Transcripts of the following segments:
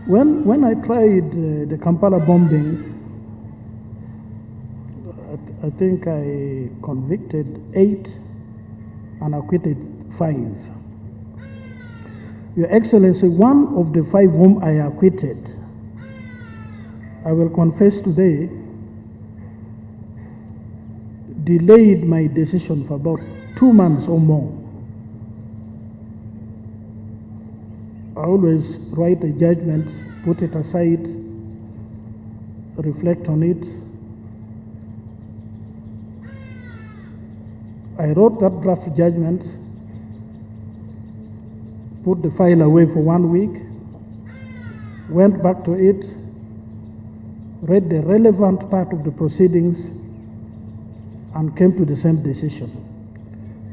When I tried the Kampala bombing, I think I convicted 8 and acquitted 5. Your Excellency, one of the 5 whom I acquitted, I will confess today, delayed my decision for about 2 months or more. I always write a judgment, put it aside, reflect on it. I wrote that draft judgment, put the file away for 1 week, went back to it, read the relevant part of the proceedings, and came to the same decision.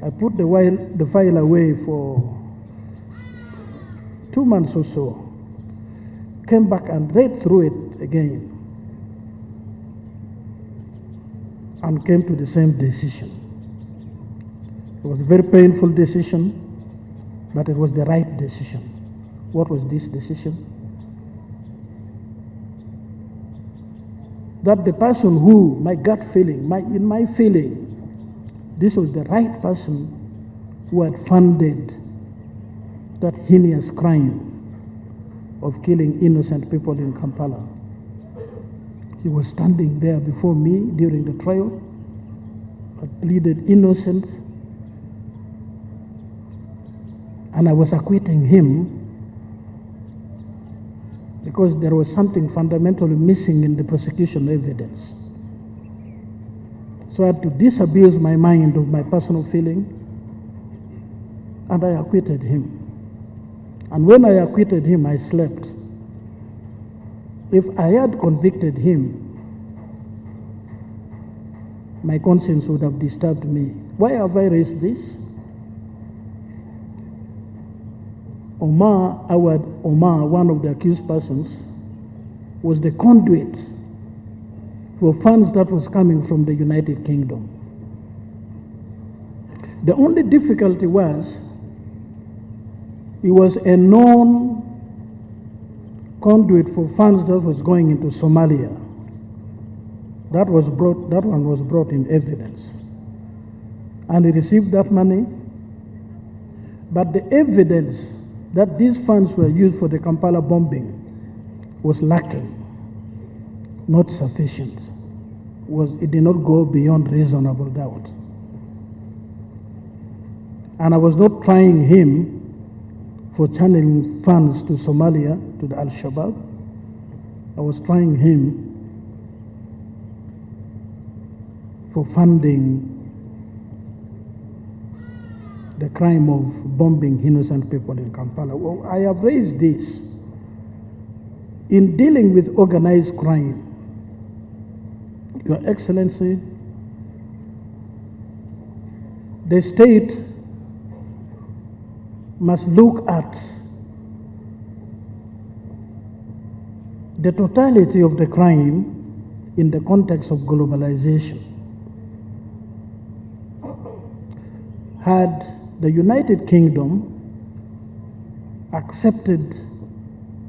I put the file away for 2 months or so, came back and read through it again, and came to the same decision. It was a very painful decision, but it was the right decision. What was this decision? That the person who, my gut feeling, in my feeling, this was the right person who had funded that heinous crime of killing innocent people in Kampala. He was standing there before me during the trial, but pleaded innocent, and I was acquitting him because there was something fundamentally missing in the prosecution evidence. So I had to disabuse my mind of my personal feeling, and I acquitted him. And when I acquitted him, I slept. If I had convicted him, my conscience would have disturbed me. Why have I raised this? Omar, one of the accused persons, was the conduit for funds that was coming from the United Kingdom. The only difficulty was he was a known conduit for funds that was going into Somalia. That one was brought in evidence. And he received that money, but the evidence that these funds were used for the Kampala bombing was lacking, not sufficient. It did not go beyond reasonable doubt. And I was not trying him for channeling funds to Somalia, to the Al-Shabaab. I was trying him for funding the crime of bombing innocent people in Kampala. Well, I have raised this. In dealing with organized crime, Your Excellency, the state must look at the totality of the crime in the context of globalization. Had the United Kingdom accepted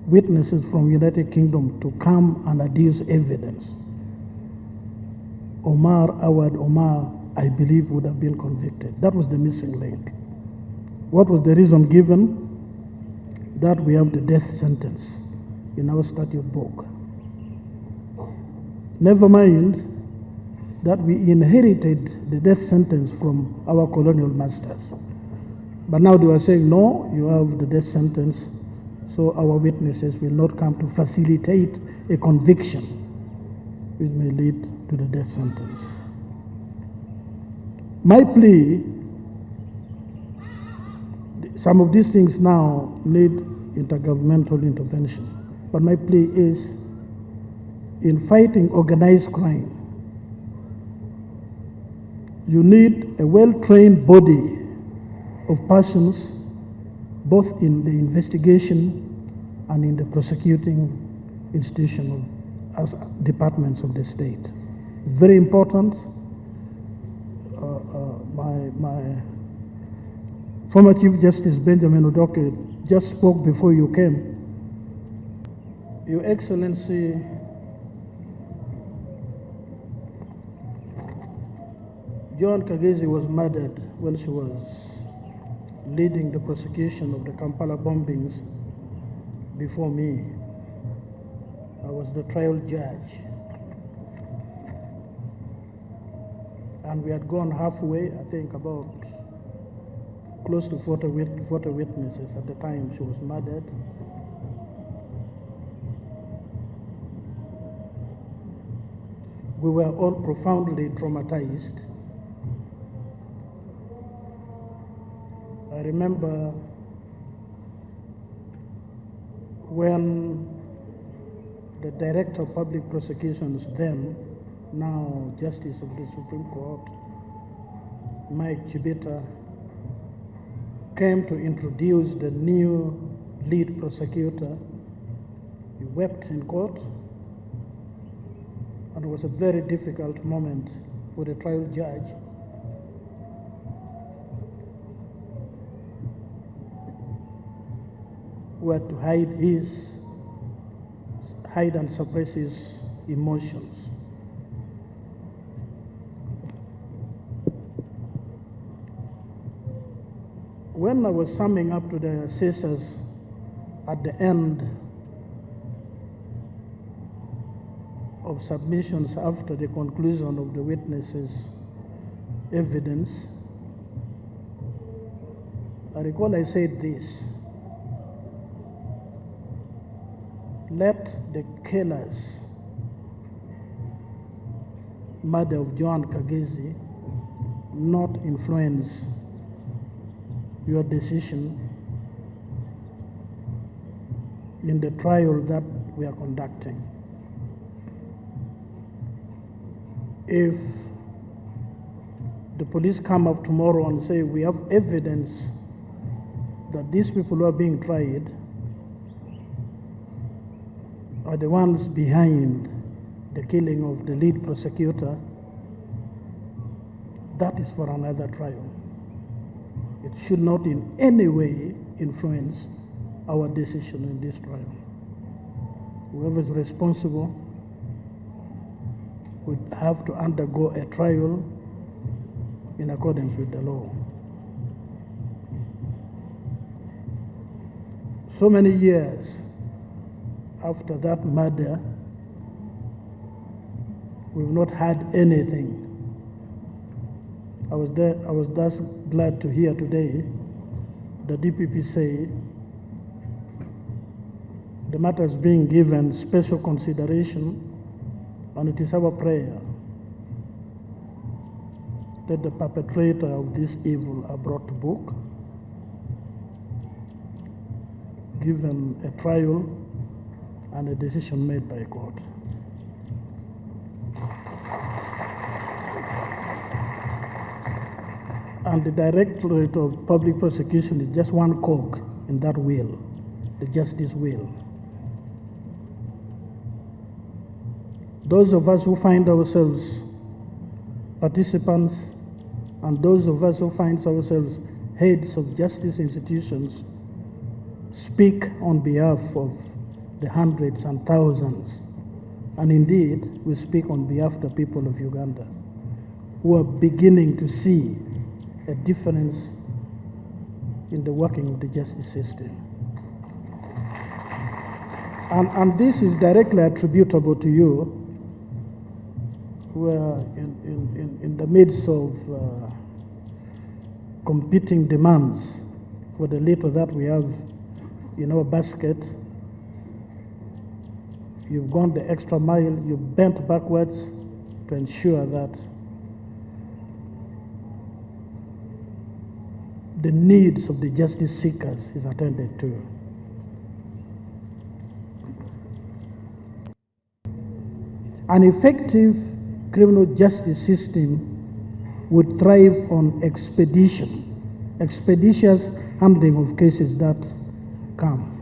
witnesses from United Kingdom to come and adduce evidence, Omar, I believe, would have been convicted. That was the missing link. What was the reason given? That we have the death sentence in our statute book. Never mind that we inherited the death sentence from our colonial masters. But now they are saying, no, you have the death sentence, so our witnesses will not come to facilitate a conviction which may lead to the death sentence. My plea, some of these things now need intergovernmental intervention, but my plea is, in fighting organized crime, you need a well-trained body of persons, both in the investigation and in the prosecuting institution as departments of the state. It's very important. My former Chief Justice Benjamin Udoke just spoke before you came. Your Excellency, Joan Kagezi was murdered when she was leading the prosecution of the Kampala bombings before me. I was the trial judge. And we had gone halfway, I think about close to 40 witnesses at the time she was murdered. We were all profoundly traumatized. I remember when the Director of Public Prosecutions then, now Justice of the Supreme Court, Mike Chibita, came to introduce the new lead prosecutor. He wept in court, and it was a very difficult moment for the trial judge. Who had to hide and suppress his emotions. When I was summing up to the assessors at the end of submissions after the conclusion of the witnesses' evidence, I recall I said this: let the killer's murder of Joan Kagezi not influence your decision in the trial that we are conducting. If the police come up tomorrow and say we have evidence that these people who are being tried are the ones behind the killing of the lead prosecutor, that is for another trial. It should not in any way influence our decision in this trial. Whoever is responsible would have to undergo a trial in accordance with the law. So many years after that murder, we've not had anything. I was thus glad to hear today the DPP say the matter is being given special consideration, and it is our prayer that the perpetrator of this evil are brought to book, given a trial and a decision made by a court. And the Directorate of Public Prosecution is just one cog in that wheel, the justice wheel. Those of us who find ourselves participants and those of us who find ourselves heads of justice institutions speak on behalf of the hundreds and thousands, and indeed we speak on behalf of the people of Uganda who are beginning to see a difference in the working of the justice system. And this is directly attributable to you, who are in the midst of competing demands for the little that we have in our basket. You've gone the extra mile, you've bent backwards to ensure that the needs of the justice seekers is attended to. An effective criminal justice system would thrive on expeditious handling of cases that come.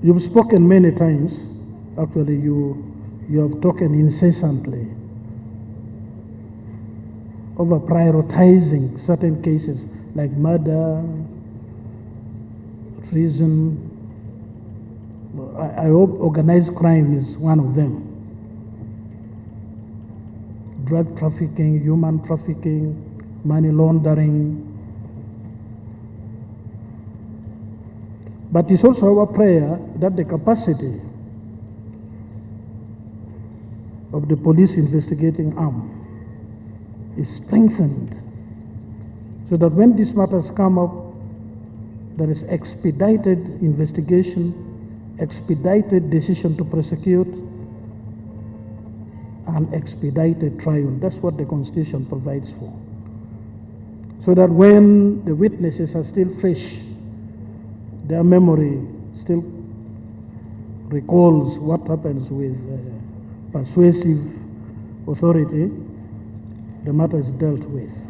You've spoken many times, actually you have talked incessantly over prioritizing certain cases like murder, treason, I hope organized crime is one of them. Drug trafficking, human trafficking, money laundering. But it's also our prayer that the capacity of the police investigating arm is strengthened so that when these matters come up, there is expedited investigation, expedited decision to prosecute, and expedited trial. That's what the Constitution provides for. So that when the witnesses are still fresh, their memory still recalls what happens with persuasive authority, the matter is dealt with.